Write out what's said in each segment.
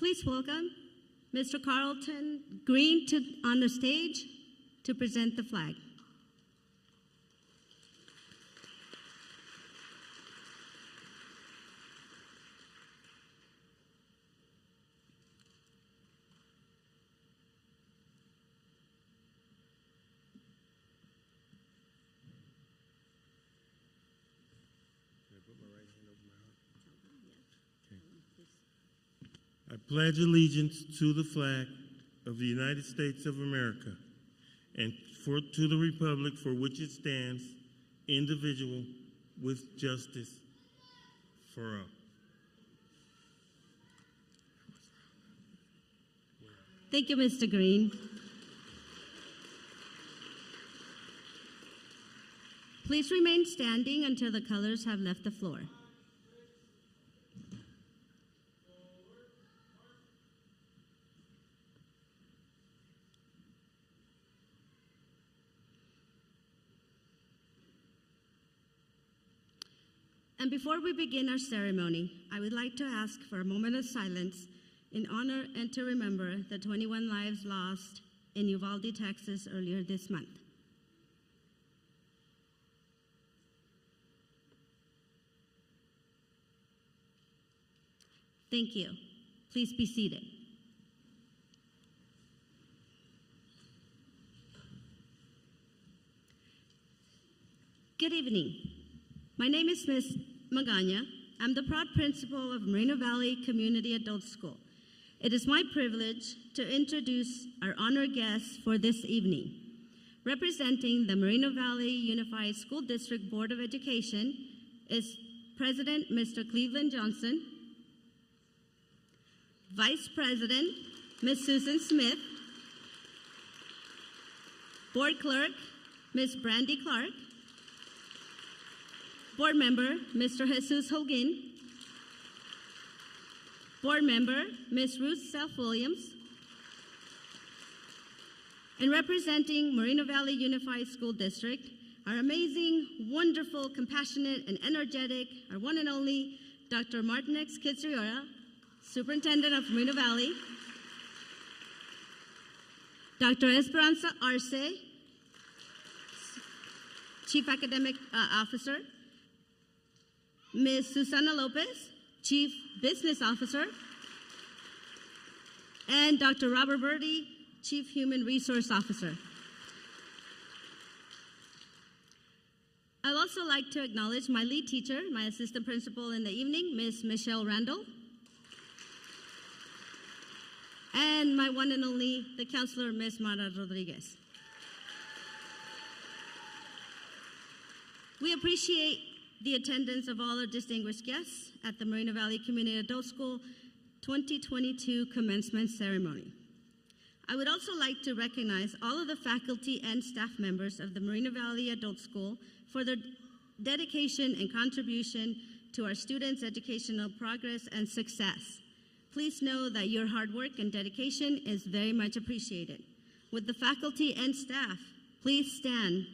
Please welcome Mr. Carlton Green on the stage to present the flag. I pledge allegiance to the flag of the United States of America and to the republic for which it stands, indivisible, with justice for all. Thank you, Mr. Green. Please remain standing until the colors have left the floor. And before we begin our ceremony, I would like to ask for a moment of silence in honor and to remember the 21 lives lost in Uvalde, Texas earlier this month. Thank you. Please be seated. Good evening. My name is Ms. Magana. I'm the proud principal of Moreno Valley Community Adult School. It is my privilege to introduce our honored guests for this evening. Representing the Moreno Valley Unified School District Board of Education is President Mr. Cleveland Johnson, Vice President Ms. Susan Smith, Board Clerk Ms. Brandy Clark, Board Member Mr. Jesus Holguin, Board Member Ms. Ruth Self-Williams, and representing Moreno Valley Unified School District, our amazing, wonderful, compassionate, and energetic, our one and only Dr. Martinez Kitsriora, Superintendent of Moreno Valley, Dr. Esperanza Arce, Chief Academic Officer, Ms. Susana Lopez, Chief Business Officer, and Dr. Robert Birdie, Chief Human Resource Officer. I'd also like to acknowledge my lead teacher, my assistant principal in the evening, Ms. Michelle Randall, and my one and only, the counselor, Ms. Mara Rodriguez. We appreciate the attendance of all our distinguished guests at the Moreno Valley Community Adult School 2022 commencement ceremony. I would also like to recognize all of the faculty and staff members of the Moreno Valley Adult School for their dedication and contribution to our students' educational progress and success. Please know that your hard work and dedication is very much appreciated. Would the faculty and staff please stand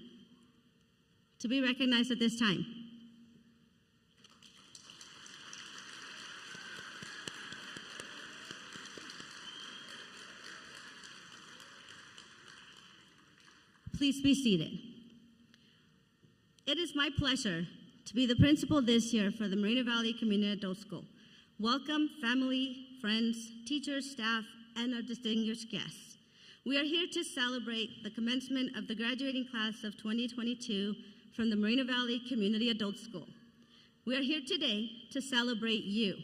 to be recognized at this time? Please be seated. It is my pleasure to be the principal this year for the Moreno Valley Community Adult School. Welcome, family, friends, teachers, staff, and our distinguished guests. We are here to celebrate the commencement of the graduating class of 2022 from the Moreno Valley Community Adult School. We are here today to celebrate you,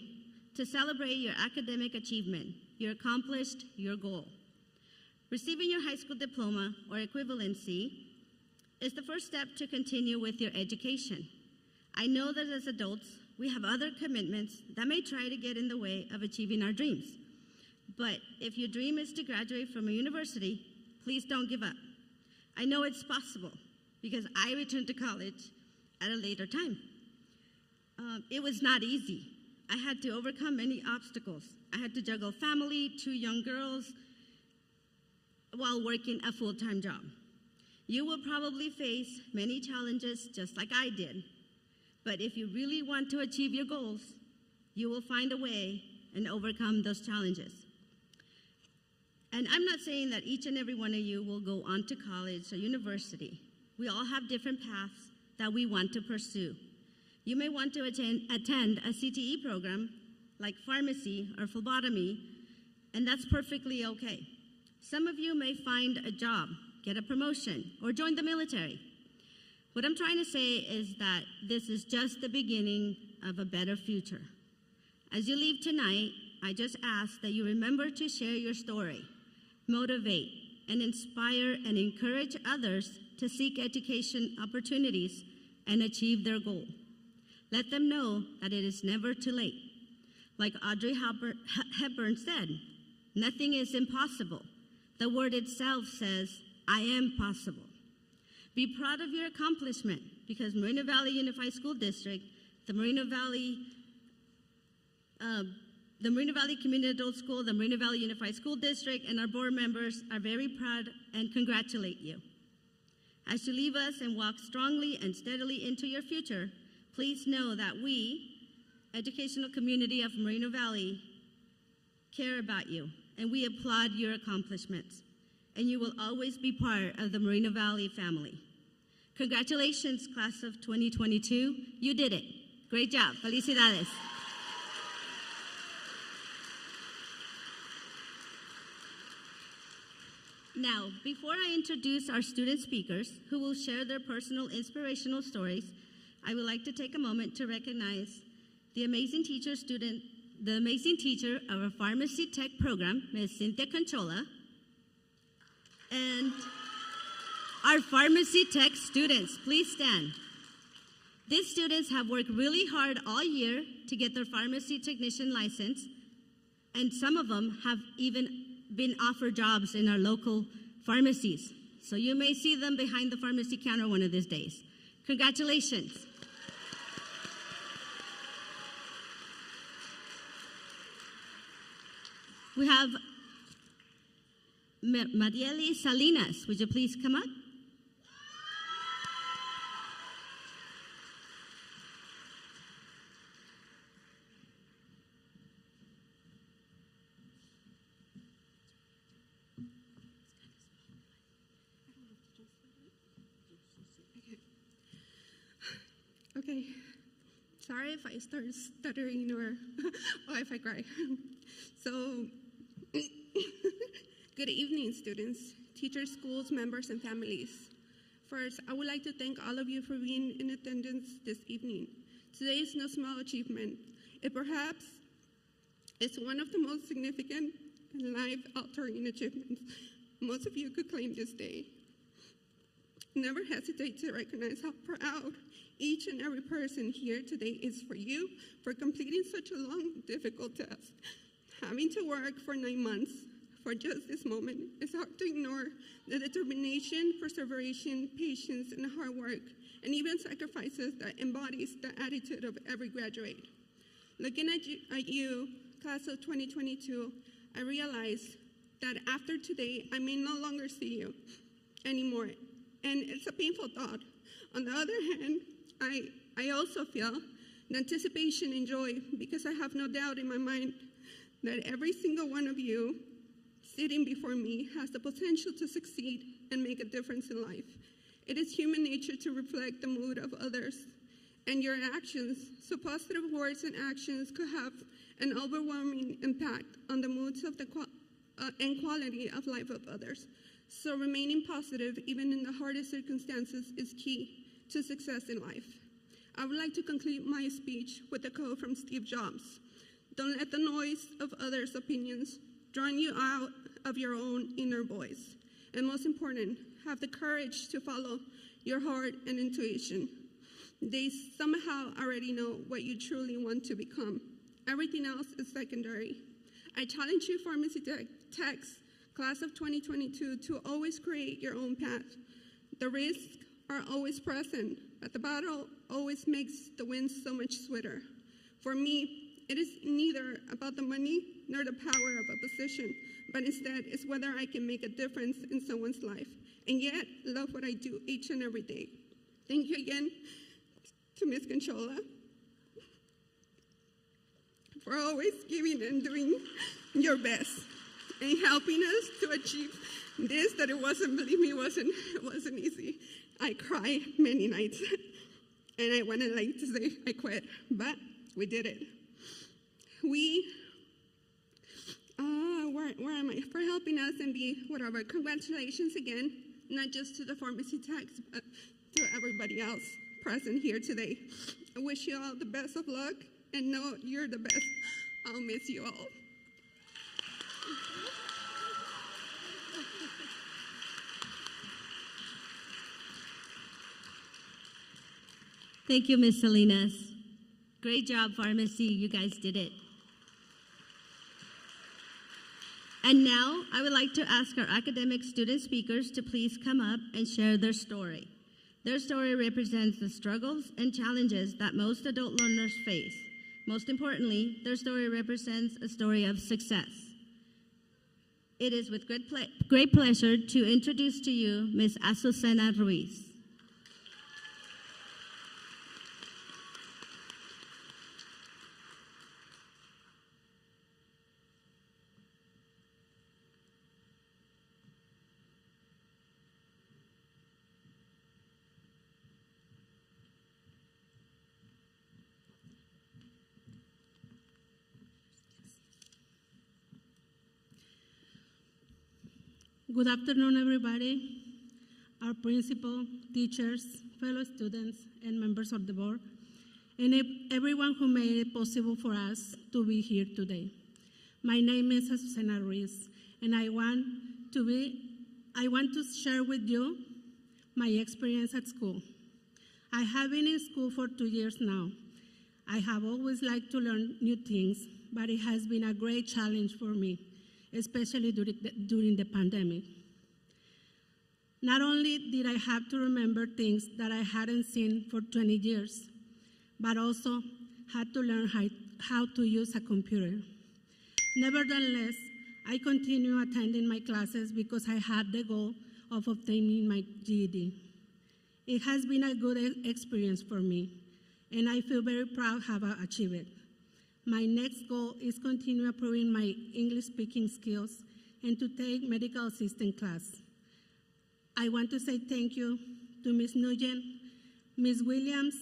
to celebrate your academic achievement, your accomplished, your goal. Receiving your high school diploma or equivalency is the first step to continue with your education. I know that as adults, we have other commitments that may try to get in the way of achieving our dreams. But if your dream is to graduate from a university, please don't give up. I know it's possible because I returned to college at a later time. It was not easy. I had to overcome many obstacles. I had to juggle family, 2 young girls, while working a full-time job. You will probably face many challenges just like I did. But if you really want to achieve your goals, you will find a way and overcome those challenges. And I'm not saying that each and every one of you will go on to college or university. We all have different paths that we want to pursue. You may want to attend a CTE program like pharmacy or phlebotomy, and that's perfectly okay. Some of you may find a job, get a promotion, or join the military. What I'm trying to say is that this is just the beginning of a better future. As you leave tonight, I just ask that you remember to share your story, motivate, and inspire and encourage others to seek education opportunities and achieve their goal. Let them know that it is never too late. Like Audrey Hepburn said, nothing is impossible. The word itself says, I am possible. Be proud of your accomplishment because Moreno Valley Unified School District, the Moreno Valley Community Adult School, the Moreno Valley Unified School District, and our board members are very proud and congratulate you. As you leave us and walk strongly and steadily into your future, please know that we, educational community of Moreno Valley, care about you, and we applaud your accomplishments. And you will always be part of the Moreno Valley family. Congratulations, class of 2022. You did it. Great job. Felicidades. Now, before I introduce our student speakers who will share their personal inspirational stories, I would like to take a moment to recognize the amazing teacher of our Pharmacy Tech program, Ms. Cynthia Conchola, and our Pharmacy Tech students. Please stand. These students have worked really hard all year to get their pharmacy technician license, and some of them have even been offered jobs in our local pharmacies. So you may see them behind the pharmacy counter one of these days. Congratulations. We have Marieli Salinas. Would you please come up? Okay, sorry if I start stuttering or if I cry. So, good evening, students, teachers, schools, members, and families. First, I would like to thank all of you for being in attendance this evening. Today is no small achievement. It perhaps is one of the most significant and life-altering achievements most of you could claim this day. Never hesitate to recognize how proud each and every person here today is for you for completing such a long, difficult test. Having to work for 9 months for just this moment, it's hard to ignore the determination, perseverance, patience, and hard work, and even sacrifices that embodies the attitude of every graduate. Looking at you, class of 2022, I realize that after today, I may no longer see you anymore, and it's a painful thought. On the other hand, I also feel the anticipation and joy because I have no doubt in my mind that every single one of you sitting before me has the potential to succeed and make a difference in life. It is human nature to reflect the mood of others and your actions, so positive words and actions could have an overwhelming impact on the moods of and quality of life of others. So remaining positive, even in the hardest circumstances, is key to success in life. I would like to conclude my speech with a quote from Steve Jobs. Don't let the noise of others' opinions drown you out of your own inner voice. And most important, have the courage to follow your heart and intuition. They somehow already know what you truly want to become. Everything else is secondary. I challenge you, Pharmacy Techs, class of 2022, to always create your own path. The risks are always present, but the battle always makes the win so much sweeter. For me, it is neither about the money nor the power of a position, but instead is whether I can make a difference in someone's life, and yet love what I do each and every day. Thank you again to Ms. Conchola for always giving and doing your best and helping us to achieve this that it wasn't, believe me, it wasn't easy. I cried many nights and I wanted like to say I quit, but we did it. Where am I? For helping us and be whatever. Congratulations again, not just to the pharmacy techs, but to everybody else present here today. I wish you all the best of luck and know you're the best. I'll miss you all. Thank you, Ms. Salinas. Great job, pharmacy. You guys did it. And now, I would like to ask our academic student speakers to please come up and share their story. Their story represents the struggles and challenges that most adult learners face. Most importantly, their story represents a story of success. It is with great pleasure to introduce to you Ms. Azucena Ruiz. Good afternoon, everybody, our principal, teachers, fellow students, and members of the board, and everyone who made it possible for us to be here today. My name is Azucena Ruiz, and I want to share with you my experience at school. I have been in school for 2 years now. I have always liked to learn new things, but it has been a great challenge for me, especially during the pandemic. Not only did I have to remember things that I hadn't seen for 20 years, but also had to learn how to use a computer. Nevertheless, I continue attending my classes because I had the goal of obtaining my GED. It has been a good experience for me, and I feel very proud to have achieved it. My next goal is continue improving my English speaking skills and to take medical assistant class. I want to say thank you to Ms. Nugent, Ms. Williams,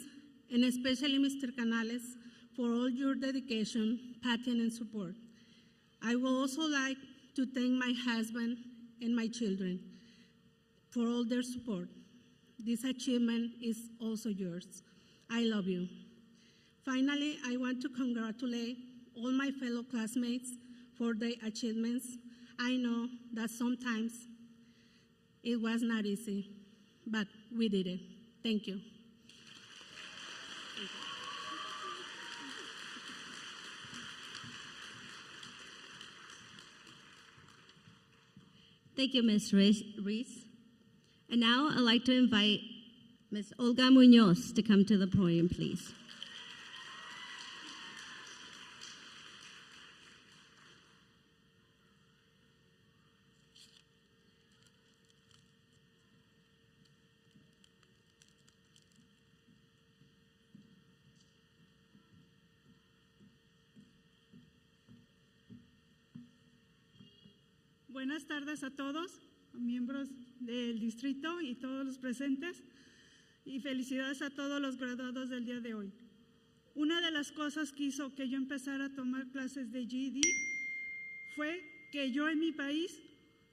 and especially Mr. Canales for all your dedication, passion, and support. I would also like to thank my husband and my children for all their support. This achievement is also yours. I love you. Finally, I want to congratulate all my fellow classmates for their achievements. I know that sometimes it was not easy, but we did it. Thank you. Thank you, Ms. Reese. And now I'd like to invite Ms. Olga Munoz to come to the podium, please. Buenas tardes a todos, miembros del distrito y todos los presentes, y felicidades a todos los graduados del día de hoy. Una de las cosas que hizo que yo empezara a tomar clases de GED fue que yo en mi país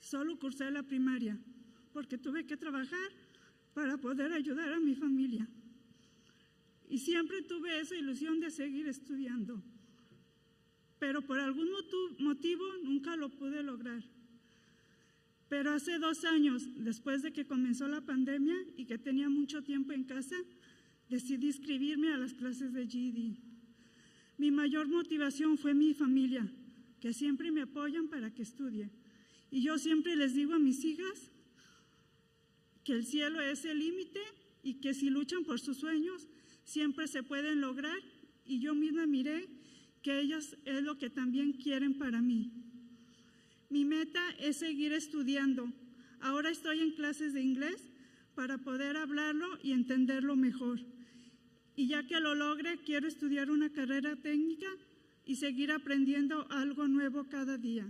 solo cursé la primaria, porque tuve que trabajar para poder ayudar a mi familia. Y siempre tuve esa ilusión de seguir estudiando, pero por algún motivo nunca lo pude lograr. Pero hace 2 años, después de que comenzó la pandemia y que tenía mucho tiempo en casa, decidí inscribirme a las clases de GED. Mi mayor motivación fue mi familia, que siempre me apoyan para que estudie. Y yo siempre les digo a mis hijas que el cielo es el límite y que si luchan por sus sueños, siempre se pueden lograr. Y yo misma miré que ellas es lo que también quieren para mí. Mi meta es seguir estudiando. Ahora estoy en clases de inglés para poder hablarlo y entenderlo mejor. Y ya que lo logre, quiero estudiar una carrera técnica y seguir aprendiendo algo nuevo cada día.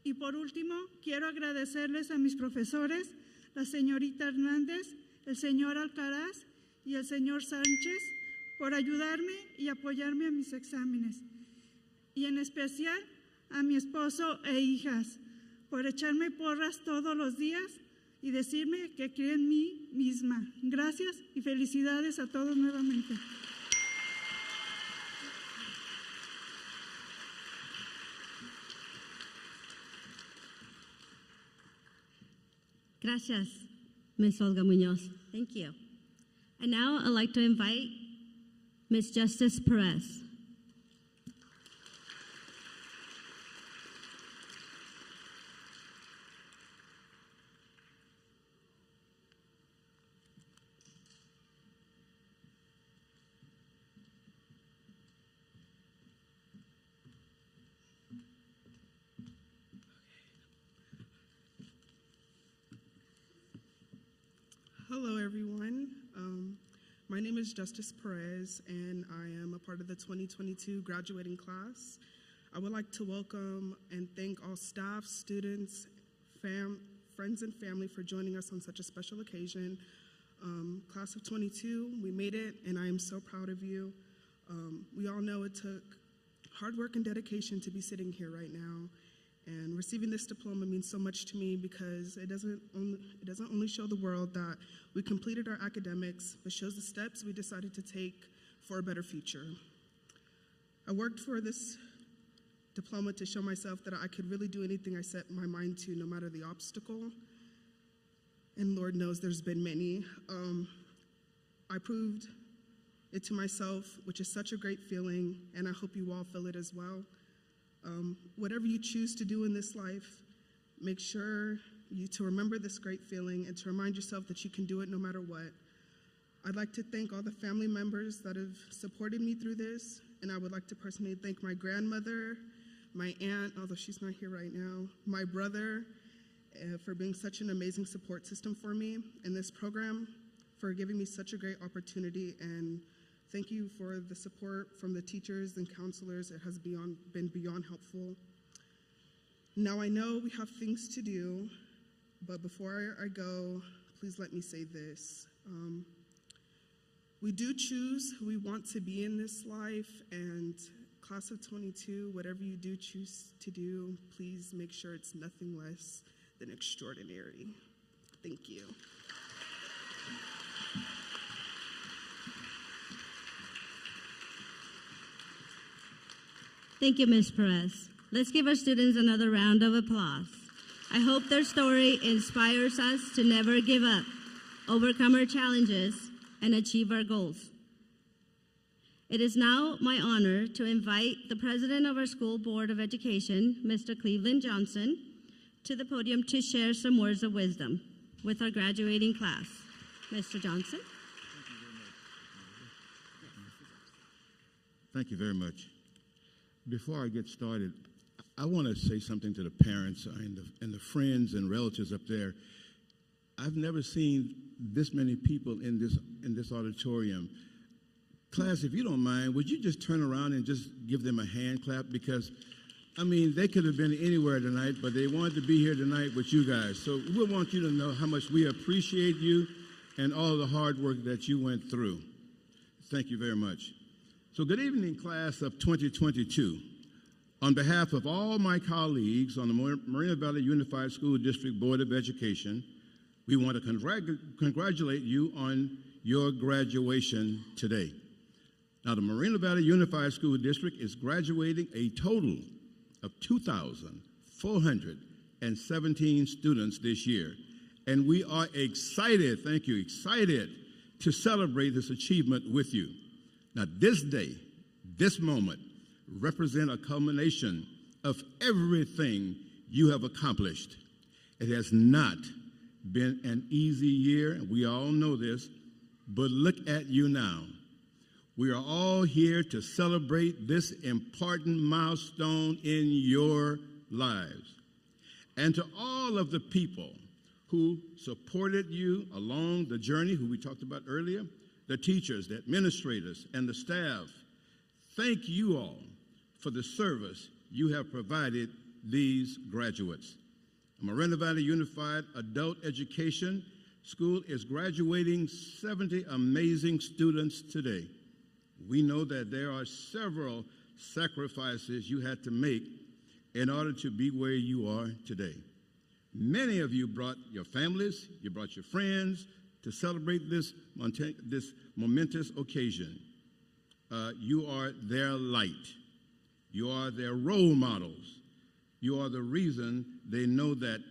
Y por último, quiero agradecerles a mis profesores, la señorita Hernández, el señor Alcaraz y el señor Sánchez, por ayudarme y apoyarme a mis exámenes. Y en especial a mi esposo e hijas, por echarme porras todos los días y decirme que creo en mí misma. Gracias y felicidades a todos nuevamente. Gracias, Ms. Olga Munoz. Thank you. And now I'd like to invite Ms. Justice Perez. Hello, everyone. My name is Justice Perez, and I am a part of the 2022 graduating class. I would like to welcome and thank all staff, students, friends, and family for joining us on such a special occasion. Class of 22, we made it, and I am so proud of you. We all know it took hard work and dedication to be sitting here right now. And receiving this diploma means so much to me because it doesn't only show the world that we completed our academics, but shows the steps we decided to take for a better future. I worked for this diploma to show myself that I could really do anything I set my mind to, no matter the obstacle. And Lord knows there's been many. I proved it to myself, which is such a great feeling, and I hope you all feel it as well. Whatever you choose to do in this life, make sure to remember this great feeling and to remind yourself that you can do it no matter what. I'd like to thank all the family members that have supported me through this, and I would like to personally thank my grandmother, my aunt, although she's not here right now, my brother, for being such an amazing support system for me in this program, for giving me such a great opportunity, and thank you for the support from the teachers and counselors. It has been beyond helpful. Now I know we have things to do, but before I go, please let me say this. We do choose who we want to be in this life, and class of 22, whatever you do choose to do, please make sure it's nothing less than extraordinary. Thank you. Thank you, Ms. Perez. Let's give our students another round of applause. I hope their story inspires us to never give up, overcome our challenges, and achieve our goals. It is now my honor to invite the president of our School Board of Education, Mr. Cleveland Johnson, to the podium to share some words of wisdom with our graduating class. Mr. Johnson. Thank you very much. Before I get started, I want to say something to the parents and the friends and relatives up there. I've never seen this many people in this auditorium. Class, if you don't mind, would you just turn around and just give them a hand clap? Because, I mean, they could have been anywhere tonight, but they wanted to be here tonight with you guys. So we want you to know how much we appreciate you and all the hard work that you went through. Thank you very much. So good evening, class of 2022. On behalf of all my colleagues on the Moreno Valley Unified School District Board of Education, we want to congratulate you on your graduation today. Now, the Moreno Valley Unified School District is graduating a total of 2,417 students this year. And we are excited, thank you, excited to celebrate this achievement with you. Now, this day, this moment, represent a culmination of everything you have accomplished. It has not been an easy year, we all know this, but look at you now. We are all here to celebrate this important milestone in your lives. And to all of the people who supported you along the journey, who we talked about earlier, the teachers, the administrators, and the staff, thank you all for the service you have provided these graduates. Moreno Valley Unified Adult Education School is graduating 70 amazing students today. We know that there are several sacrifices you had to make in order to be where you are today. Many of you brought your families, you brought your friends to celebrate this momentous occasion. You are their light. You are their role models. You are the reason they know that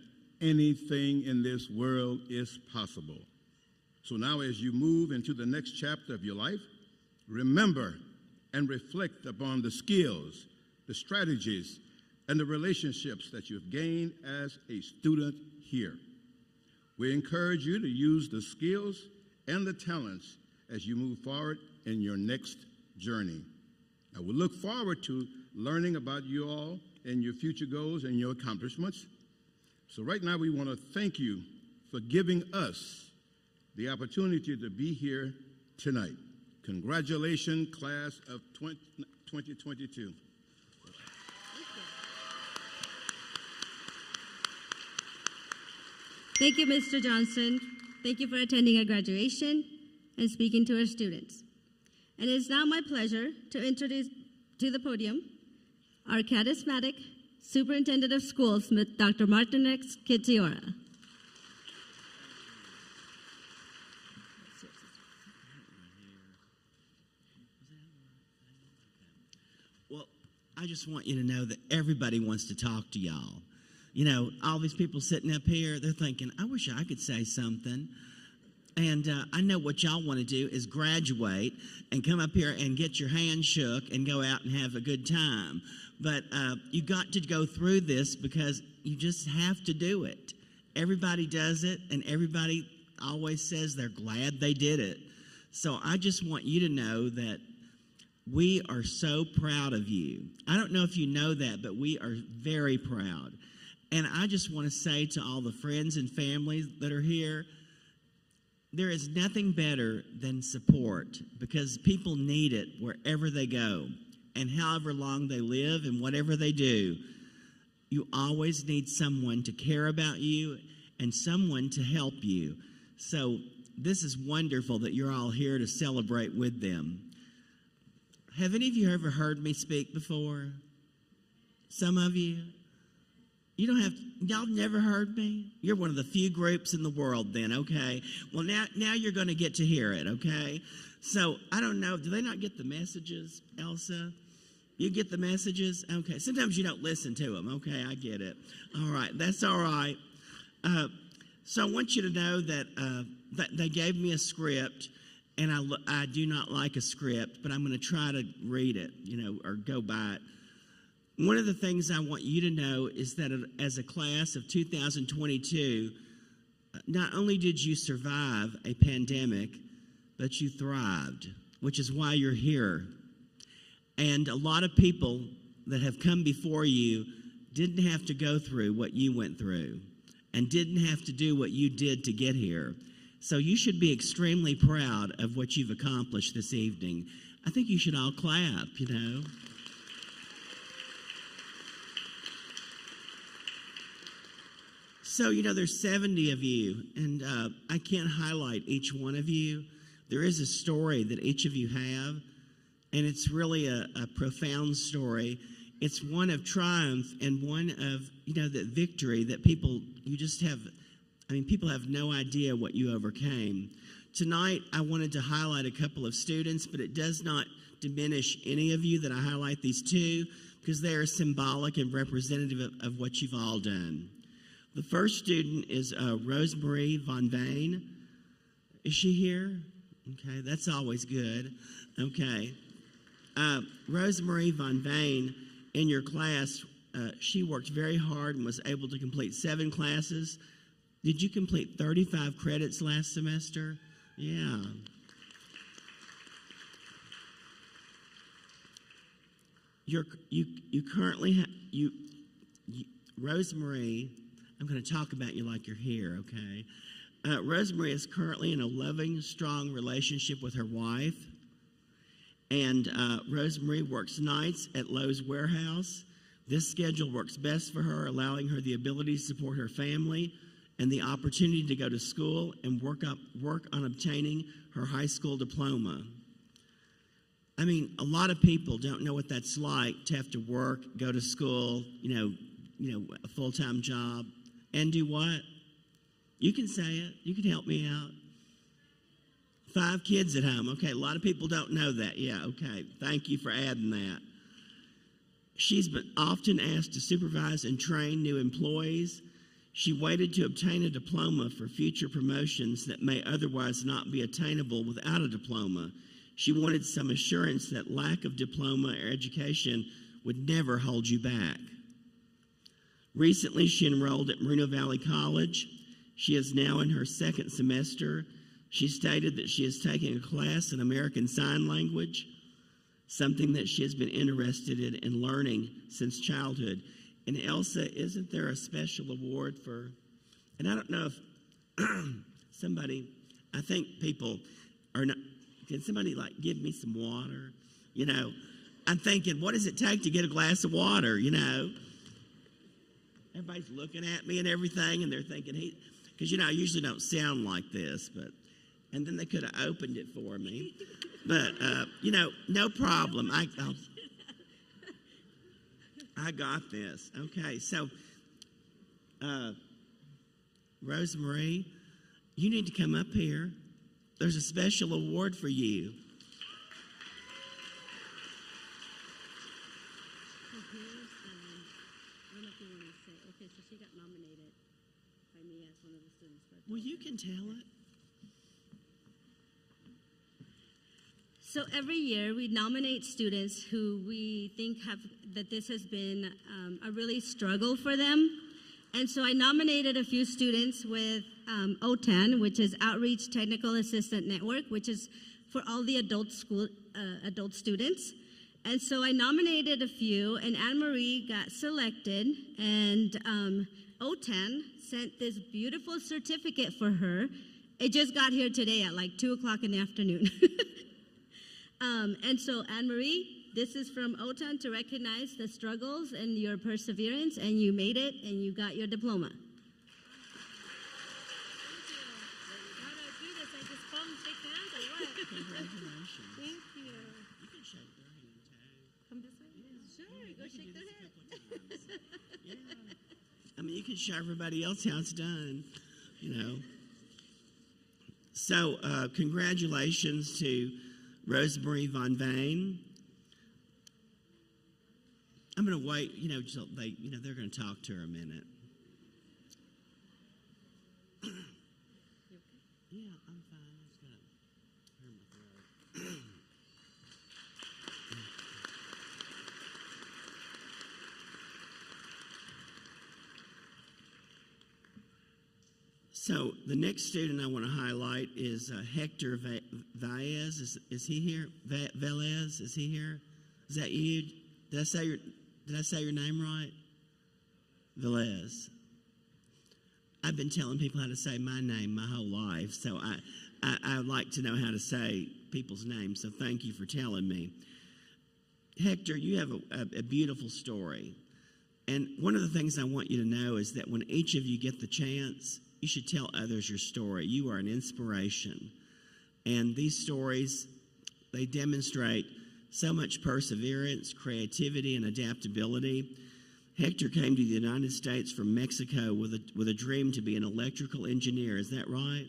anything in this world is possible. So now as you move into the next chapter of your life, remember and reflect upon the skills, the strategies, and the relationships that you've gained as a student here. We encourage you to use the skills and the talents as you move forward in your next journey. I will look forward to learning about you all and your future goals and your accomplishments. So right now we want to thank you for giving us the opportunity to be here tonight. Congratulations, class of 2022. Thank you, Mr. Johnson. Thank you for attending our graduation and speaking to our students. And it is now my pleasure to introduce to the podium our charismatic Superintendent of Schools, Dr. Martinez Kitiora. Well, I just want you to know that everybody wants to talk to y'all. You know, all these people sitting up here, they're thinking, I wish I could say something. And I know what y'all want to do is graduate and come up here and get your hand shook and go out and have a good time. But you got to go through this because you just have to do it. Everybody does it, and everybody always says they're glad they did it. So I just want you to know that we are so proud of you. I don't know if you know that, but we are very proud. And I just want to say to all the friends and families that are here, there is nothing better than support because people need it wherever they go and however long they live and whatever they do. You always need someone to care about you and someone to help you. So this is wonderful that you're all here to celebrate with them. Have any of you ever heard me speak before? Some of you? You don't have, y'all never heard me? You're one of the few groups in the world then, okay? Well, now you're going to get to hear it, okay? So, I don't know, do they not get the messages, Elsa? You get the messages? Okay, sometimes you don't listen to them, okay? I get it. All right, that's all right. So I want you to know that, that they gave me a script, and I do not like a script, but I'm going to try to read it, you know, or go by it. One of the things I want you to know is that as a class of 2022, not only did you survive a pandemic, but you thrived, which is why you're here. And a lot of people that have come before you didn't have to go through what you went through and didn't have to do what you did to get here. So you should be extremely proud of what you've accomplished this evening. I think you should all clap, you know. So, you know, there's 70 of you, and I can't highlight each one of you. There is a story that each of you have, and it's really a profound story. It's one of triumph and one of, you know, that victory that people, you just have, I mean, people have no idea what you overcame. Tonight, I wanted to highlight a couple of students, but it does not diminish any of you that I highlight these two, because they are symbolic and representative of what you've all done. The first student is Rosemarie Von Vane. Is she here? Okay, that's always good. Okay. Rosemarie Von Vane, in your class, she worked very hard and was able to complete 7 classes. Did you complete 35 credits last semester? Yeah. You currently have, Rosemarie, I'm going to talk about you like you're here, okay? Rosemarie is currently in a loving, strong relationship with her wife, And Rosemary works nights at Lowe's warehouse. This schedule works best for her, allowing her the ability to support her family and the opportunity to go to school and work on obtaining her high school diploma. I mean, a lot of people don't know what that's like to have to work, go to school, a full-time job, and do what? You can say it. You can help me out. 5 kids at home. Okay, a lot of people don't know that. Yeah, okay. Thank you for adding that. She's been often asked to supervise and train new employees. She waited to obtain a diploma for future promotions that may otherwise not be attainable without a diploma. She wanted some assurance that lack of diploma or education would never hold you back. Recently, she enrolled at Moreno Valley College. She is now in her 2nd semester. She stated that she is taking a class in American Sign Language, something that she has been interested in learning since childhood. And Elsa, isn't there a special award for, and I don't know if I think people are not, can somebody give me some water? I'm thinking, what does it take to get a glass of water, Everybody's looking at me and everything, and they're thinking, because, I usually don't sound like this, and then they could have opened it for me. But, no problem. I got this. Okay, so, Rosemary, you need to come up here. There's a special award for you. Okay, so she got nominated by me as one of the students. Well, you can tell it. So every year we nominate students who we think that this has been a really struggle for them. And so I nominated a few students with OTAN, which is Outreach Technical Assistant Network, which is for all the adult students. And so I nominated a few, and Anne-Marie got selected, and OTAN sent this beautiful certificate for her. It just got here today at 2 o'clock in the afternoon. And so, Anne-Marie, this is from OTAN to recognize the struggles and your perseverance, and you made it, and you got your diploma. Thank you. How do I do this? I just come and shake hands or what? Congratulations. Thank you. You can shake their hand, too. Come this way? Sure, go shake their hand. Yeah. I mean, you can show everybody else how it's done, So, congratulations to Rosemary Von Vane. I'm going to wait, till they're going to talk to her a minute. Yeah, I'm fine. I just got to clear my throat. So the next student I want to highlight is Hector Valles. Is he here? Velez, is he here? Is that you? Did I say your name right? Velez. I've been telling people how to say my name my whole life, so I like to know how to say people's names. So thank you for telling me. Hector, you have a beautiful story, and one of the things I want you to know is that when each of you get the chance, you should tell others your story. You are an inspiration. And these stories, they demonstrate so much perseverance, creativity, and adaptability. Hector came to the United States from Mexico with a dream to be an electrical engineer. Is that right?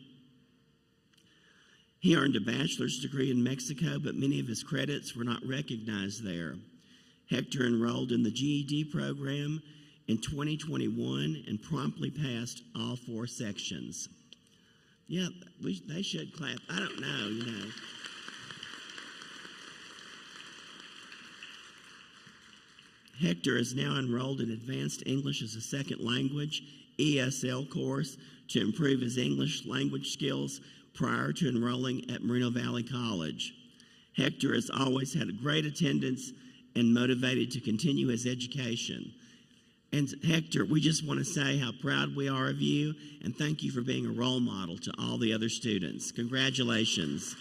He earned a bachelor's degree in Mexico, but many of his credits were not recognized there. Hector enrolled in the GED program in 2021 and promptly passed all 4 sections. Yeah, they should clap. I don't know, Hector is now enrolled in Advanced English as a Second Language, ESL course to improve his English language skills prior to enrolling at Moreno Valley College. Hector has always had a great attendance and motivated to continue his education. And Hector, we just want to say how proud we are of you and thank you for being a role model to all the other students. Congratulations.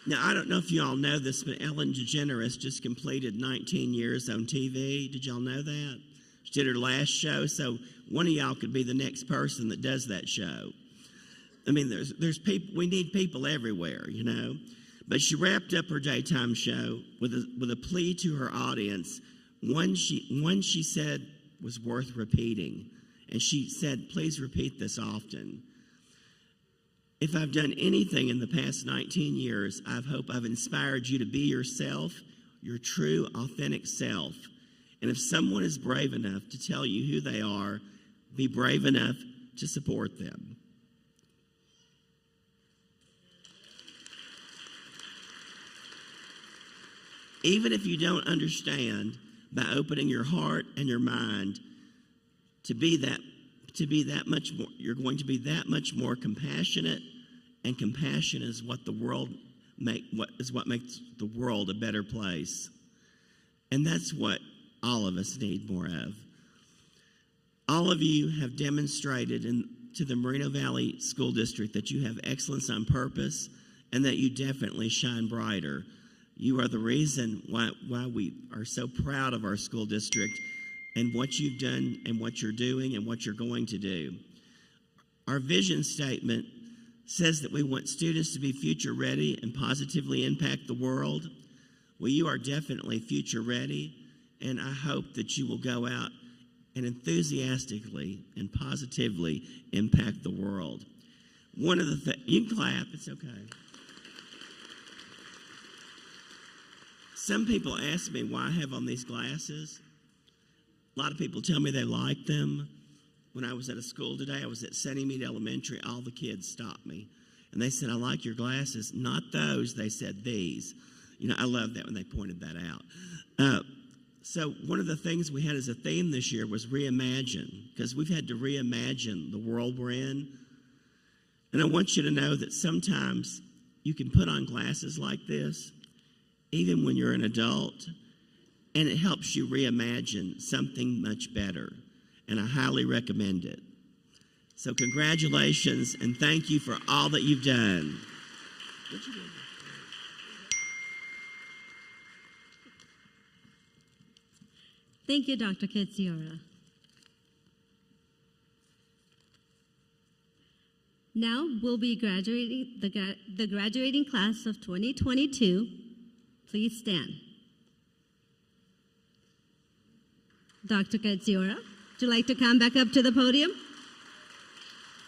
Now, I don't know if you all know this, but Ellen DeGeneres just completed 19 years on TV. Did y'all know that? She did her last show, so one of y'all could be the next person that does that show. I mean, there's people. We need people everywhere, you know. But she wrapped up her daytime show with a plea to her audience. One she said was worth repeating, and she said, "Please repeat this often. If I've done anything in the past 19 years, I hope I've inspired you to be yourself, your true, authentic self. And if someone is brave enough to tell you who they are, be brave enough to support them." Even if you don't understand, by opening your heart and your mind to be that much more, you're going to be that much more compassionate, and compassion is what makes the world a better place. And that's what all of us need more of. All of you have demonstrated to the Moreno Valley School District that you have excellence on purpose and that you definitely shine brighter. You are the reason why we are so proud of our school district and what you've done and what you're doing and what you're going to do. Our vision statement says that we want students to be future ready and positively impact the world. Well, you are definitely future ready, and I hope that you will go out and enthusiastically and positively impact the world. One of the things, you can clap, it's okay. Some people ask me why I have on these glasses. A lot of people tell me they like them. When I was at a school today, I was at Sunnymead Elementary, all the kids stopped me. And they said, "I like your glasses." Not those, they said these. You know, I love that when they pointed that out. So one of the things we had as a theme this year was reimagine, because we've had to reimagine the world we're in. And I want you to know that sometimes you can put on glasses like this, even when you're an adult, and it helps you reimagine something much better. And I highly recommend it. So congratulations, and thank you for all that you've done. Thank you, Dr. Ketziora. Now we'll be graduating the graduating class of 2022. Please stand. Dr. Ketziora, would you like to come back up to the podium?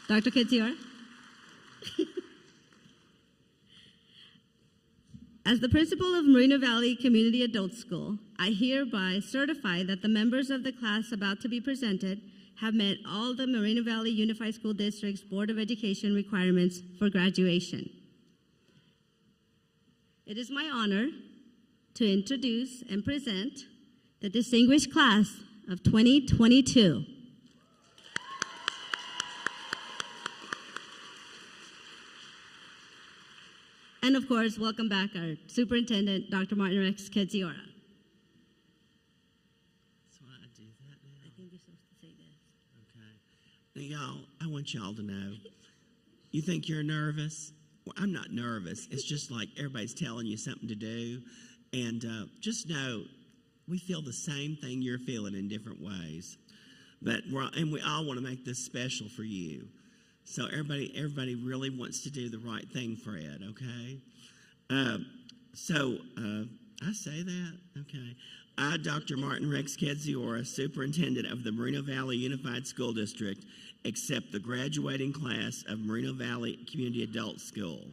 Dr. Ketziora? As the principal of Moreno Valley Community Adult School, I hereby certify that the members of the class about to be presented have met all the Moreno Valley Unified School District's Board of Education requirements for graduation. It is my honor to introduce and present the distinguished class of 2022. And of course, welcome back our Superintendent, Dr. Martin Rex Ketziora. So I do that now? I think you're supposed to say this. Okay. Now, y'all, I want y'all to know, you think you're nervous? Well, I'm not nervous. It's just like everybody's telling you something to do. And just know, we feel the same thing you're feeling in different ways. And we all want to make this special for you. So everybody really wants to do the right thing for Ed, okay? I say that? Okay. I, Dr. Martin Rex Ketziora, Superintendent of the Moreno Valley Unified School District, accept the graduating class of Moreno Valley Community Adult School.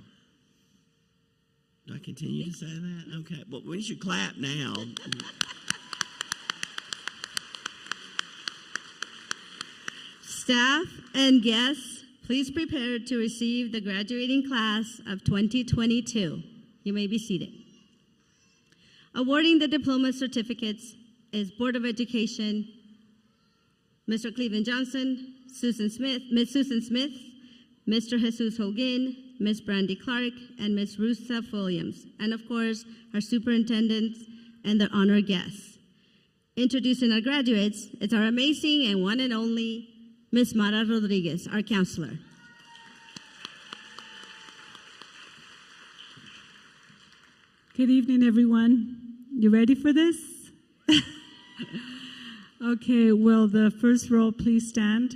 Do I continue to say that? Okay. Well, we should clap now. Staff and guests, please prepare to receive the graduating class of 2022. You may be seated. Awarding the diploma certificates is Board of Education, Mr. Cleveland Johnson, Susan Smith, Ms. Susan Smith, Mr. Jesus Hogan, Ms. Brandy Clark, and Ms. Ruth Williams, and of course, our superintendents and their honored guests. Introducing our graduates, it's our amazing and one and only Ms. Mara Rodriguez, our counselor. Good evening, everyone. You ready for this? Okay, will the first row please stand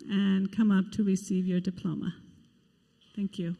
and come up to receive your diploma. Thank you.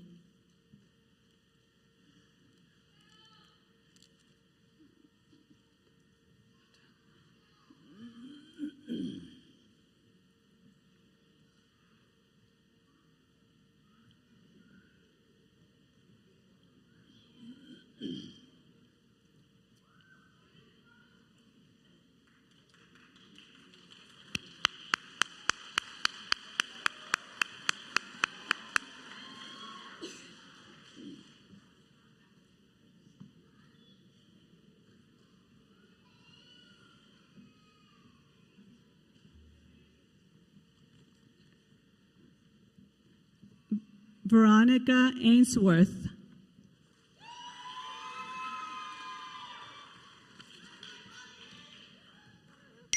Veronica Ainsworth.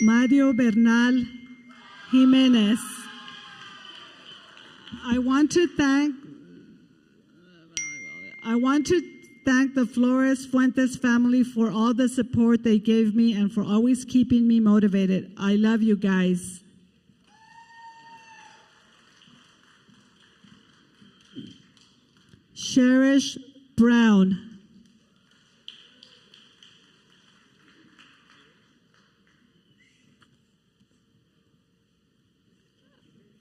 Mario Bernal Jimenez. I want to thank the Flores Fuentes family for all the support they gave me and for always keeping me motivated. I love you guys. Cherish Brown.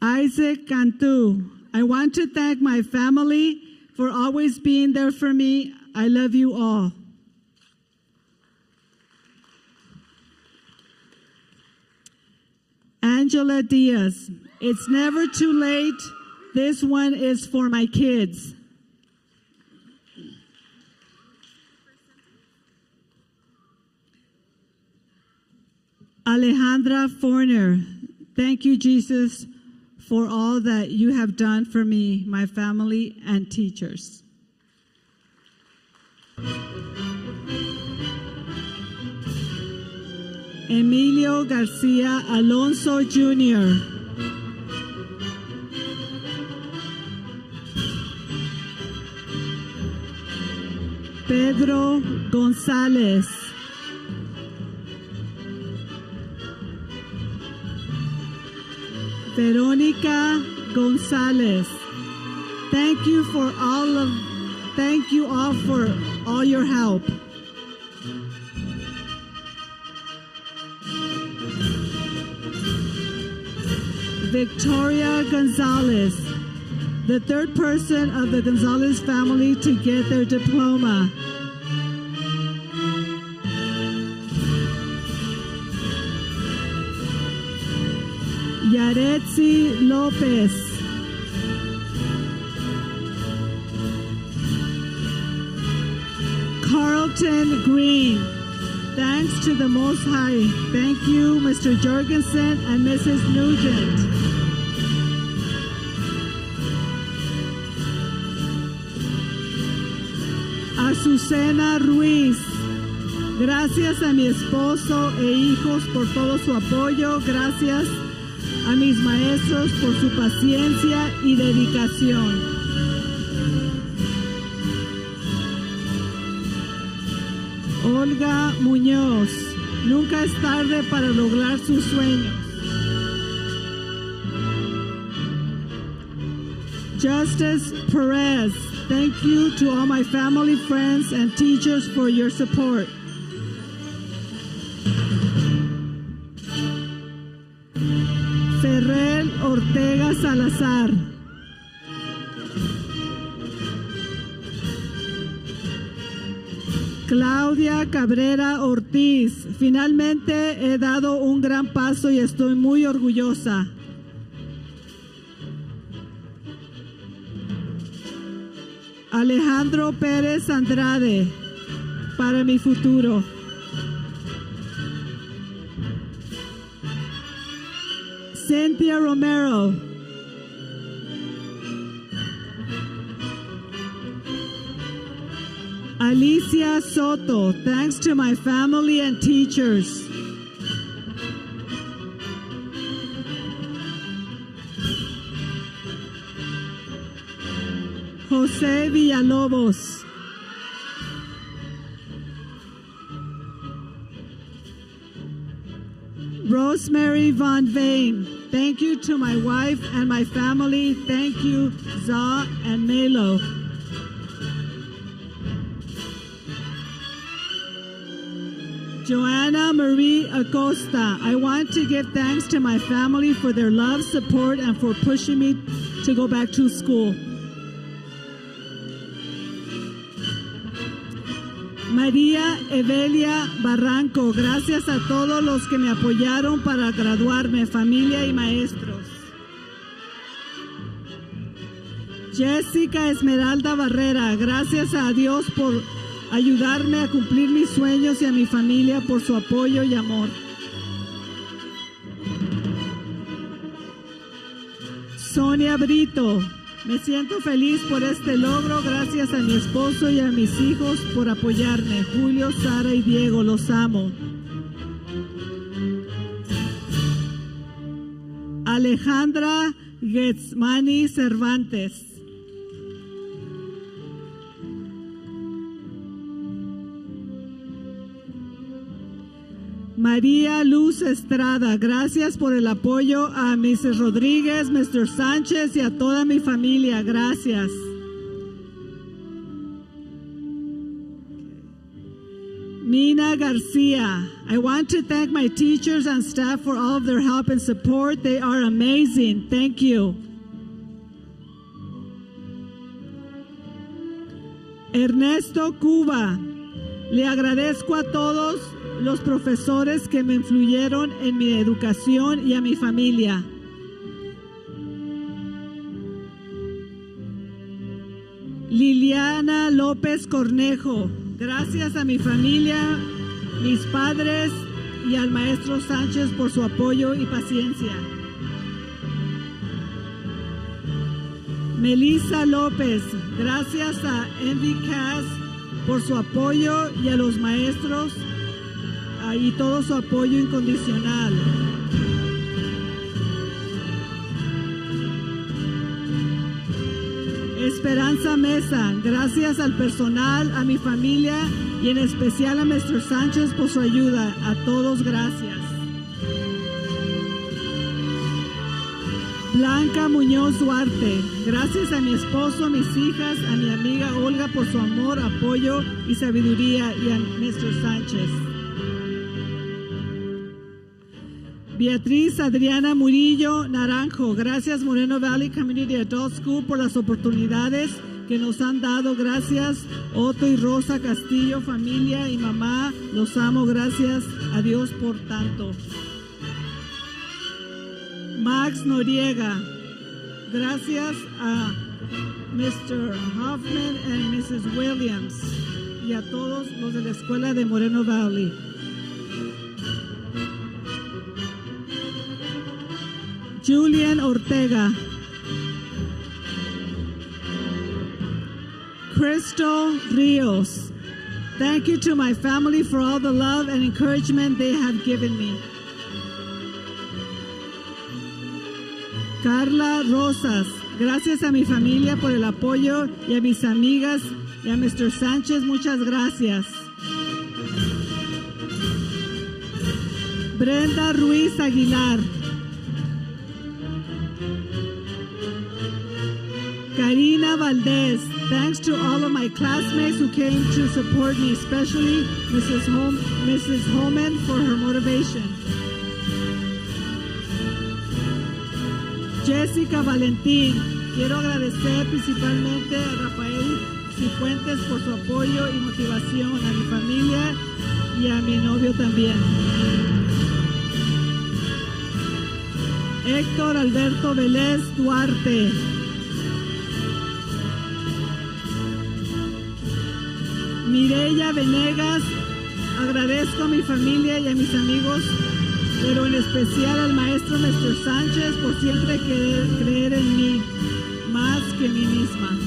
Isaac Cantu. I want to thank my family for always being there for me. I love you all. Angela Diaz. It's never too late. This one is for my kids. Alejandra Forner, thank you, Jesus, for all that you have done for me, my family, and teachers. Emilio Garcia Alonso Jr. Pedro Gonzalez. Veronica Gonzalez. Thank you all for all your help. Victoria Gonzalez, the third person of the Gonzalez family to get their diploma. Yaretsi Lopez. Carlton Green. Thanks to the Most High. Thank you, Mr. Jorgensen and Mrs. Nugent. Azucena Ruiz. Gracias a mi esposo e hijos por todo su apoyo. Gracias a mis maestros por su paciencia y dedicación. Olga Muñoz, nunca es tarde para lograr sus sueños. Justice Perez, thank you to all my family, friends, and teachers for your support. Ferrer Ortega Salazar. Claudia Cabrera Ortiz. Finalmente he dado un gran paso y estoy muy orgullosa. Alejandro Pérez Andrade, para mi futuro. Cynthia Romero. Alicia Soto, thanks to my family and teachers. José Villalobos. Rosemary Von Vane. Thank you to my wife and my family. Thank you, Za and Melo. Joanna Marie Acosta. I want to give thanks to my family for their love, support, and for pushing me to go back to school. María Evelia Barranco, gracias a todos los que me apoyaron para graduarme, familia y maestros. Jessica Esmeralda Barrera, gracias a Dios por ayudarme a cumplir mis sueños y a mi familia por su apoyo y amor. Sonia Brito, me siento feliz por este logro, gracias a mi esposo y a mis hijos por apoyarme. Julio, Sara y Diego, los amo. Alejandra Getsmani Cervantes. María Luz Estrada, gracias por el apoyo a Mrs. Rodríguez, Mr. Sánchez y a toda mi familia. Gracias. Mina Garcia, I want to thank my teachers and staff for all of their help and support. They are amazing. Thank you. Ernesto Cuba, le agradezco a todos los profesores que me influyeron en mi educación y a mi familia. Liliana López Cornejo, gracias a mi familia, mis padres y al maestro Sánchez por su apoyo y paciencia. Melissa López, gracias a MVCAS por su apoyo y a los maestros y todo su apoyo incondicional. Esperanza Mesa, gracias al personal, a mi familia y en especial a Mr. Sánchez por su ayuda. A todos, gracias. Blanca Muñoz Duarte, gracias a mi esposo, a mis hijas, a mi amiga Olga por su amor, apoyo y sabiduría y a Mr. Sánchez. Beatriz Adriana Murillo Naranjo, gracias Moreno Valley Community Adult School por las oportunidades que nos han dado. Gracias Otto y Rosa Castillo, familia y mamá, los amo, gracias a Dios por tanto. Max Noriega, gracias a Mr. Hoffman and Mrs. Williams y a todos los de la escuela de Moreno Valley. Julian Ortega. Crystal Rios. Thank you to my family for all the love and encouragement they have given me. Carla Rosas. Gracias a mi familia por el apoyo y a mis amigas y a Mr. Sánchez. Muchas gracias. Brenda Ruiz Aguilar. Karina Valdez, thanks to all of my classmates who came to support me, especially Mrs. Holman for her motivation. Jessica Valentín, quiero agradecer principalmente a Rafael Cifuentes por su apoyo y motivación, a mi familia y a mi novio también. Héctor Alberto Vélez Duarte. Mireya Venegas, agradezco a mi familia y a mis amigos, pero en especial al maestro Mr. Sánchez por siempre creer en mí, más que en mí misma.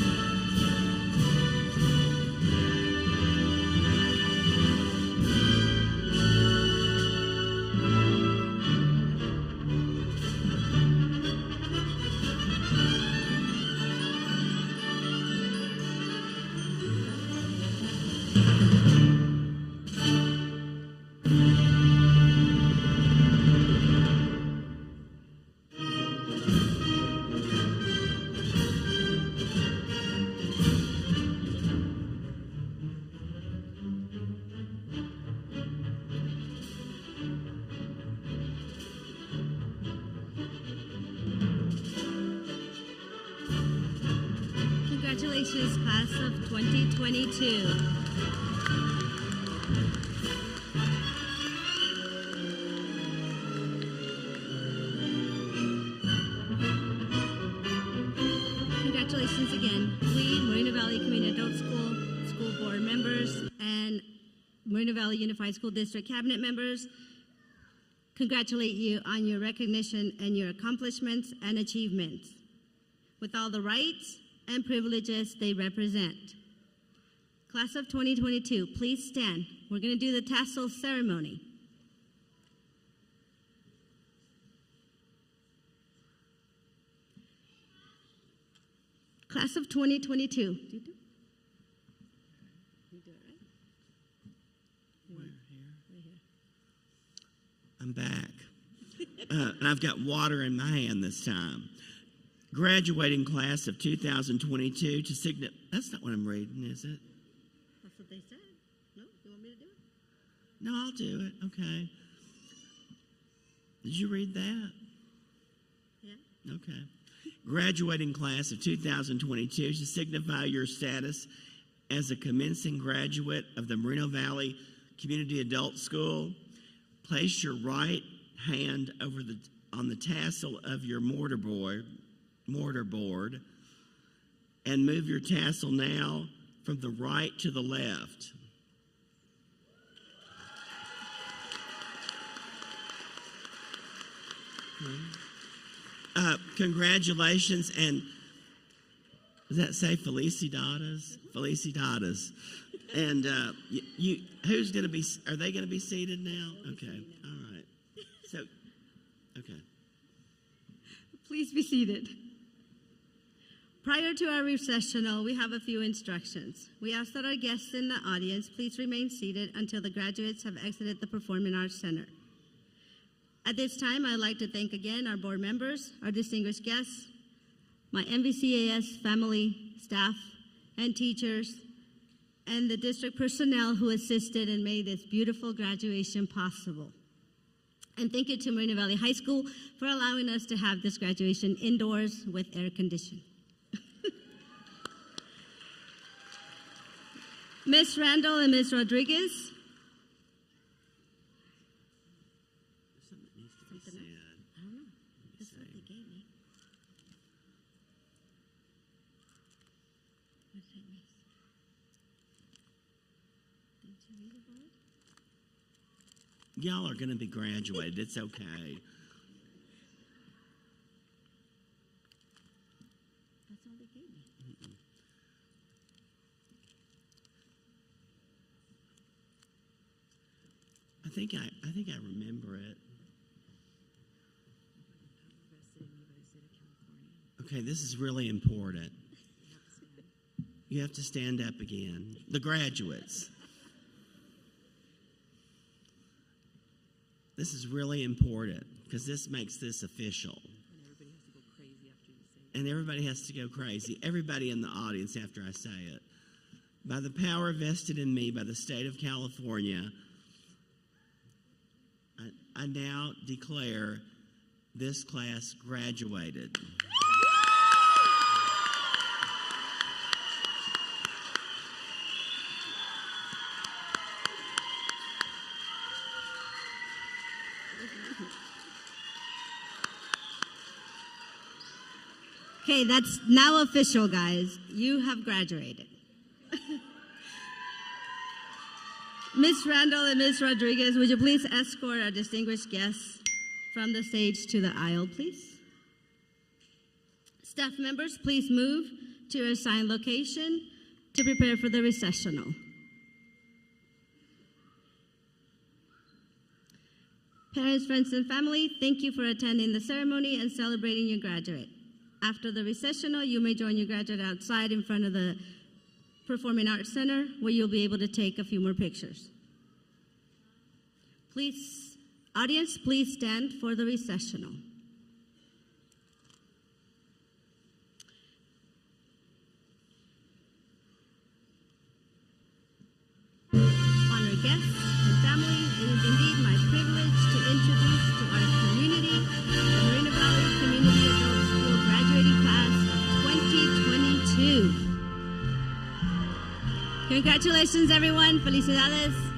Congratulations, class of 2022. Congratulations again. We, Moreno Valley Community Adult School Board members, and Moreno Valley Unified School District Cabinet members, congratulate you on your recognition and your accomplishments and achievements with all the rights and privileges they represent. Class of 2022, please stand. We're going to do the Tassel ceremony. Class of 2022. I'm back. And I've got water in my hand this time. Graduating class of 2022 to signify. That's not what I'm reading, is it? That's what they said. No? You want me to do it? No, I'll do it. Okay. Did you read that? Yeah. Okay. Graduating class of 2022 to signify your status as a commencing graduate of the Moreno Valley Community Adult School. Place your right hand on the tassel of your mortar board and move your tassel now from the right to the left. Congratulations, and does that say Felicidades? Felicidades. And who's going to be? Are they going to be seated now? Okay, all right. So, okay. Please be seated. Prior to our recessional, we have a few instructions. We ask that our guests in the audience please remain seated until the graduates have exited the Performing Arts Center. At this time, I'd like to thank again our board members, our distinguished guests, my MVCAS family, staff, and teachers, and the district personnel who assisted and made this beautiful graduation possible. And thank you to Moreno Valley High School for allowing us to have this graduation indoors with air conditioning. Ms. Randall and Ms. Rodriguez. Y'all are going to be graduated. It's okay. That's all they gave me. I think I remember it. Okay, this is really important. You have to stand up again. The graduates. This is really important because this makes this official. And everybody has to go crazy. Everybody in the audience after I say it. By the power vested in me by the state of California, I now declare this class graduated. Okay, that's now official, guys. You have graduated. Ms. Randall and Ms. Rodriguez, would you please escort our distinguished guests from the stage to the aisle, please? Staff members, please move to your assigned location to prepare for the recessional. Parents, friends, and family, thank you for attending the ceremony and celebrating your graduate. After the recessional, you may join your graduate outside in front of the Performing Arts Center, where you'll be able to take a few more pictures. Please, audience, please stand for the recessional. Honored guests and family, it is indeed my privilege to introduce to our community the Moreno Valley Community Adult School graduating class of 2022. Congratulations, everyone. Felicidades.